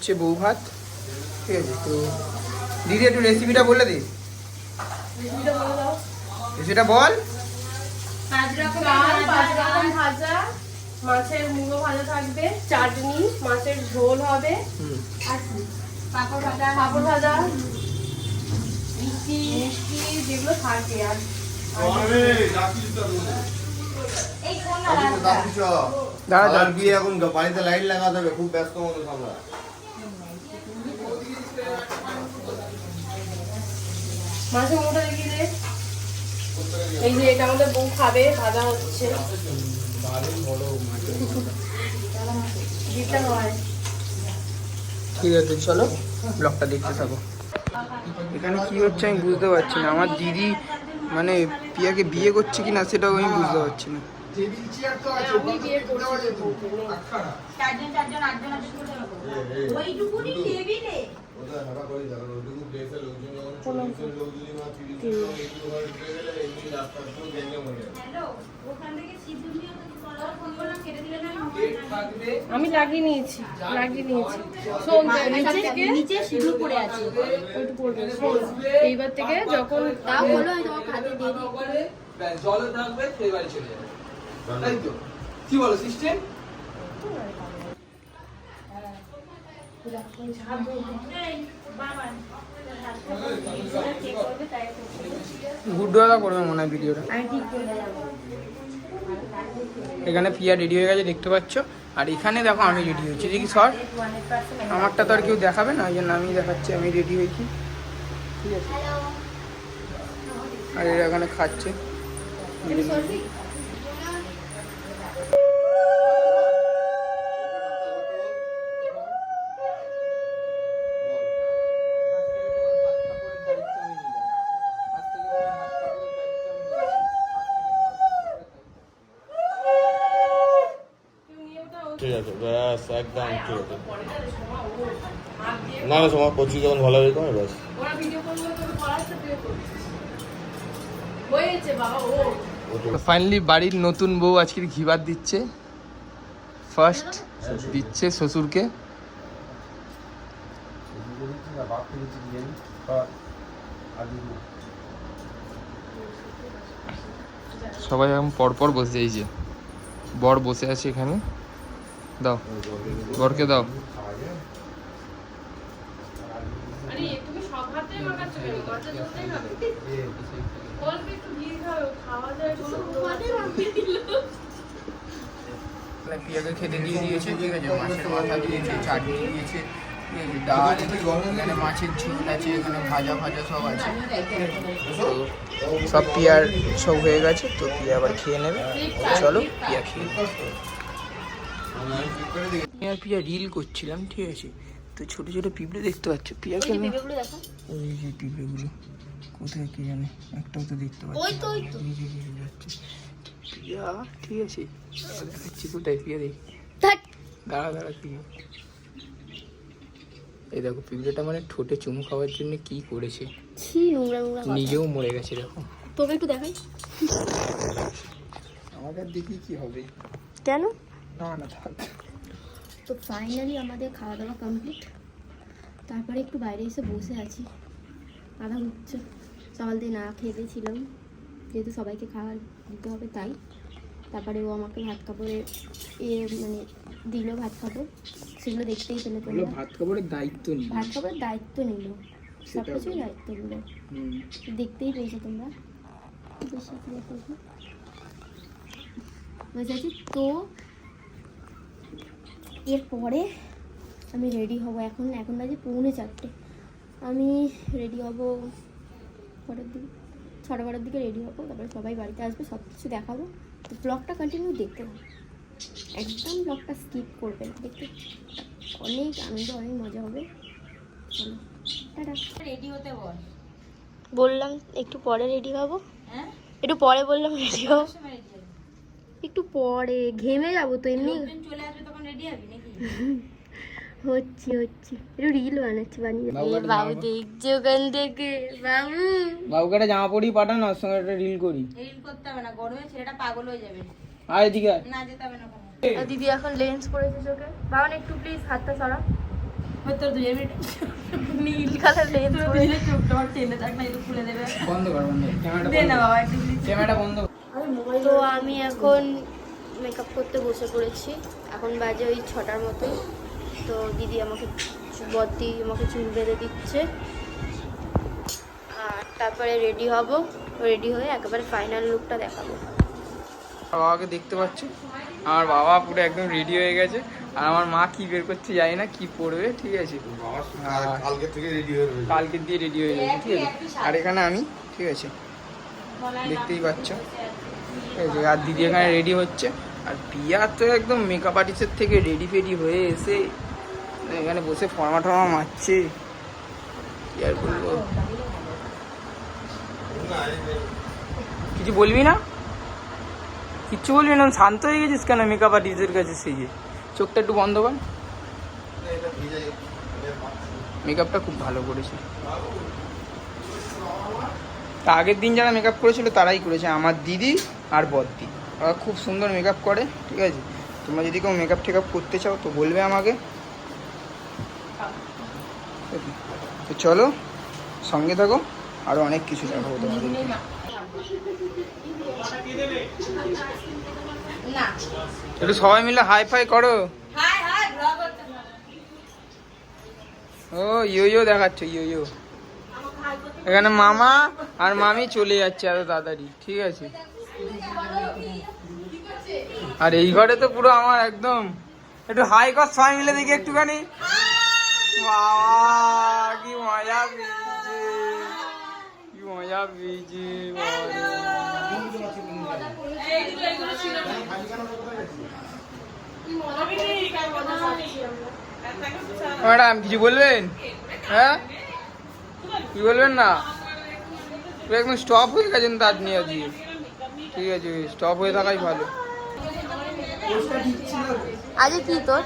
হচ্ছে বউ ভাত, ঠিক আছে। তো দিদি একটু রেসিপিটা বলে দিস, রেসিপিটা বল। 5 রকম ভাজা, মাছের মুড়ো ভাজা থাকবে, চাটনি, মাছের ঝোল হবে, আর পাপড় ভাজা, মিষ্টি যেগুলো থাকে। আর গিয়ে এখন বাড়িতে লাইট লাগাতে হবে, খুব ব্যস্ত মানুষ আমরা। মাছের মুড়োটা দেখিয়ে দে। এই যে এটা আমাদের বউ খাবে, ভাজা হচ্ছে। ঠিক আছে, চলো ব্লগটা দেখতে থাকো। এখানে কি হচ্ছে আমি বুঝতে পারছি না। আমার দিদি মানে পিয়াকে বিয়ে করছে কি না সেটাও আমি বুঝতে পারছি না। আমি লাগিয়ে নিয়েছি। নিচে সিঁদুর পড়ে আছে। এইবার থেকে যখন তাও হলো তোমার খাতে দিয়ে দিই। জলে থাকবে সেই বাড়ি চলে যাবে, তাই তো? কি বলো সিস্টেম? গুড্ডুয়ালা করবে মনে হয় ভিডিওটা। এখানে পিয়া রেডি হয়ে গেছে দেখতে পাচ্ছ, আর এখানে দেখো আমি রেডি হয়েছি। দেখি সর, আমারটা তো আর কেউ দেখাবে না, ওই জন্য আমি দেখাচ্ছি আমি রেডি হয়েছি, ঠিক আছে। আর এরা এখানে খাচ্ছে। ঠিক আছে, ব্যাস একদম ঠিক আছে। না না, তোমার কোচিং যখন ভালো হয়ে যাবে ব্যাস। ফাইনালি বাড়ির নতুন বউ আজকে ঘি ভাত দিচ্ছে, ফার্স্ট দিচ্ছে শ্বশুরকে। সবাই এখন পরপর বসে, এই যে বর বসে আছে এখানে, দাও বরকে দাও। পিয়াকে খেতে দিয়ে দিয়েছে, ঠিক আছে। মাছের মাথা দিয়েছে, চাটনি দিয়েছে, ডাল, এখানে মাছের ঝোল আছে, এখানে ভাজা ভাজা সব আছে। তো সব পিয়ার সব হয়ে গেছে, তো পিয়া আবার খেয়ে নেবে। চলো পিয়া খেয়ে। আর পিয়া রিল করছিলাম, ঠিক আছে। তো ছোট ছোট পিঁপড়ে দেখতে পাচ্ছ, পিয়াকে ওই যে পিঁপড়েগুলো কোথায় কি জানে, একটাও তো দেখতে পাচ্ছি যাচ্ছে পিয়া, ঠিক আছে। দেখাচ্ছি কোথায় পিয়া, দেখি দাঁড়া দাঁড়া পিয়া। এই দেখো পিঁপড়েটা মানে ঠোঁটে চুমু খাওয়ার জন্য কি করেছে, নিজেও মরে গেছে। দেখো তোকে একটু দেখাই। আমাকে দেখি কি হবে, কেন না না থাক। তো ফাইনালি আমাদের খাওয়া দাওয়া কমপ্লিট। তারপরে একটু বাইরে এসে বসে আছি, আধা ঘুরছ। সকাল দিয়ে না খেয়ে দিয়েছিলাম, যেহেতু সবাইকে খাবার দিতে হবে তাই। তারপরে ও আমাকে ভাত কাপড়ে মানে দিল ভাত কাপড়, সেগুলো দেখতেই পেলে তোমরা। ভাত কাপড়ের দায়িত্ব নিল, ভাত কাপড়ের দায়িত্ব নিল, সব কিছুই দায়িত্ব নিল, দেখতেই পেয়েছো তোমরা। বুঝেছি তো। এরপরে আমি রেডি হব। এখন বাজে 3:45। আমি রেডি হব পরের দিকে 6:15 দিকে রেডি হবো। তারপরে সবাই বাড়িতে আসবে, সব কিছু দেখাবো। তো ব্লগটা কন্টিনিউ দেখতে হবে, একদম ব্লগটা স্কিপ করবে না, দেখতে অনেক আনন্দ, অনেক মজা হবে। চলো টাটা। রেডি হতে বল। বললাম একটু পরে রেডি হব। হ্যাঁ একটু পরে বললাম রেডি হব, একটু পরে ঘেমে যাবো তো এমনি। চলে আসবে তখন রেডি হবি নাকি? হচ্ছে একটু রিল বানিয়ে বাবু দেখছে ওখান থেকে। বাবুকে একটা জামা পরিয়ে পাঠান, ওর সঙ্গে একটা রিল করি। রিল করতে হবে না, গরমে ছেলেটা পাগল হয়ে যাবে। আর এদিকে না যেতে হবে না। দিদি এখন লেন্স পরেছে চোখে। বাবা একটু প্লিজ হাতটা সরা। তোর দুই মিনিট নীল কালার লেন্স দুজনে চোখটা আমার টেনে থাক না একটু খুলে দেবে বন্ধ কর ক্যামেরাটা দে না বাবা একটু ক্যামেরাটা বন্ধ কর। তো আমি এখন মেকআপ করতে বসে পড়েছি। এখন বাজে ওই 6টার মতো। তো দিদি আমাকে বদ্দি আমাকে চুল বেঁধে দিচ্ছে, আর তারপরে রেডি হব। রেডি হয়ে একেবারে ফাইনাল লুকটা দেখাবো। বাবাকে দেখতে পাচ্ছ, আমার বাবা পুরো একদম রেডি হয়ে গেছে, আর আমার মা কি বের করছে জানি না, কি পরবে, ঠিক আছে। কালকে থেকে রেডি হয়ে রয়েছে। কালকে দিয়ে রেডি হয়ে গেছে, ঠিক আছে। আর এখানে আমি, ঠিক আছে, দেখতেই পাচ্ছ, ঠিক আছে। আর দিদি এখানে রেডি হচ্ছে, আর পিয়া তো একদম মেকআপ আর্টিস্টের থেকে রেডি ফেডি হয়ে এসে এখানে বসে ফর্মা টর্মা মারছে, কি আর বলবো। কিছু বলবি না? কিচ্ছু বলবি না? শান্ত হয়ে গেছিস কেন মেকআপ আর্টিস্টের কাছে? সেই যে চোখটা একটু বন্ধ কর। মেকআপটা খুব ভালো করেছে। তা আগের দিন যারা মেকআপ করেছিল তারাই করেছে, আমার দিদি আর বদ্দি। ওরা খুব সুন্দর মেকআপ করে, ঠিক আছে। তোমরা যদি কেউ মেকআপ টেকআপ করতে চাও তো বলবে আমাকে। তো চলো সঙ্গে থাকো, আরও অনেক কিছু দেখাবো তোমাদের। একটু সবাই মিলে হাই ফাই করো। ও ইয়ো দেখাচ্ছ, ইয়ো। এখানে মামা আর মামি চলে যাচ্ছে এত তাড়াতাড়ি, ঠিক আছে। আর এই ঘরে তো পুরো আমার একদম, একটু হাই কর সবাই মিলে দেখি একটুখানি। বাবা কি মজা পেয়েছে, কি মজা পেয়েছে। ম্যাডাম কিছু বলবেন? হ্যাঁ কি বলবেন না? একদম স্টপ হয়ে গেছেন তার নিয়ে আজকে, ঠিক আছে। স্টপ হয়ে থাকাই ভালো। আজ কি তোর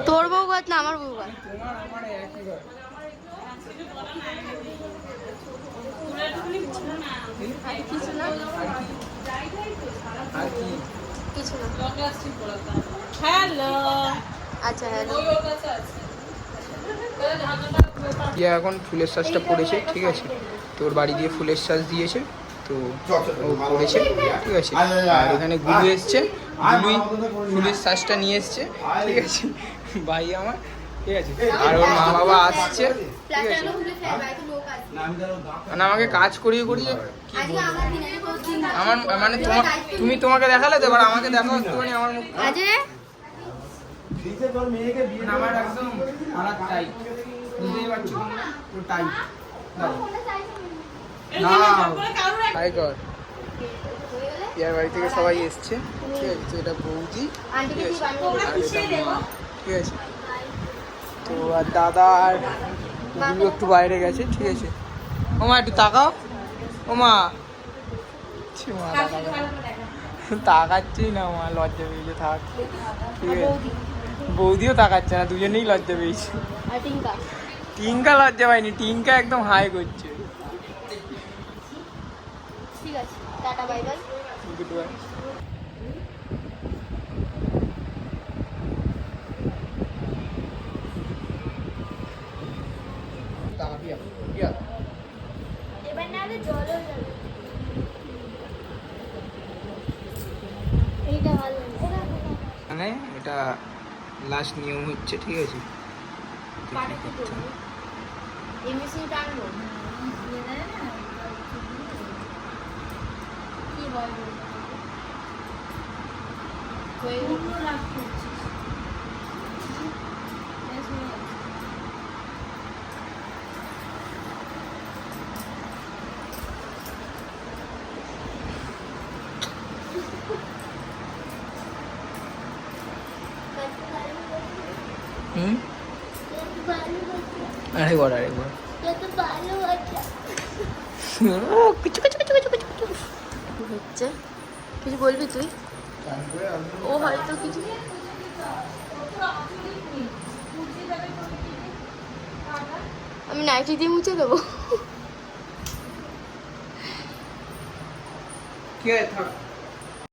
তোর বউ গাছ না আমার বউ গাছ? কিছু না, কিছু না। হ্যালো, আচ্ছা হ্যালো। ইয়া এখন ফুলের সাজটা পড়েছে, ঠিক আছে। তোর বাড়ি দিয়ে ফুলের সাজ দিয়েছে, তো ও পড়েছে, ঠিক আছে। আর এখানে গুলু এসছে, গুলুই ফুলের সাজটা নিয়ে এসছে, ঠিক আছে, ভাই আমার, ঠিক আছে। আর ওর মা বাবা আসছে, ঠিক আছে। মানে আমাকে কাজ করিয়ে করিয়ে কি বলবো, আমার মানে তুমি তোমাকে দেখালে তো, এবার আমাকে দেখাও একটুখানি আমার মুখ। আমার একদম হালাত টাইট, বুঝতেই পারছো পুরো টাইট। হাই কর। ইয়ার বাড়ি থেকে সবাই এসছে, ঠিক আছে। তো এটা বৌদি, ঠিক আছে, আর এটা মা, ঠিক আছে। তো আর দাদা আর গুলু একটু বাইরে গেছে, ঠিক আছে। ও মা একটু তাকাও, ও মা। তাকাচ্ছেই না মা, লজ্জা পেয়েছে, থাক, ঠিক আছে। বৌদিও তাকাচ্ছে না, দুজনেই লজ্জা পেয়েছে। টিঙ্কা লজ্জা পাইনি, টিঙ্কা একদম হাই করছে। ঠিক আছে, tata bye bye. Good bye. এবার না হলে জলও যাবে। এইটা ভালো, মানে এটা লাস্ট নিয়ম হচ্ছে, ঠিক আছে। এমএসি টানবো কি হয় ওইগুলো রাখতে হচ্ছে। আরেকবার হচ্ছে। কিছু বলবি তুই? ও হয়তো কিছু, আমি নাইটি দিয়ে মুছে দেবো। কি হয় থাক।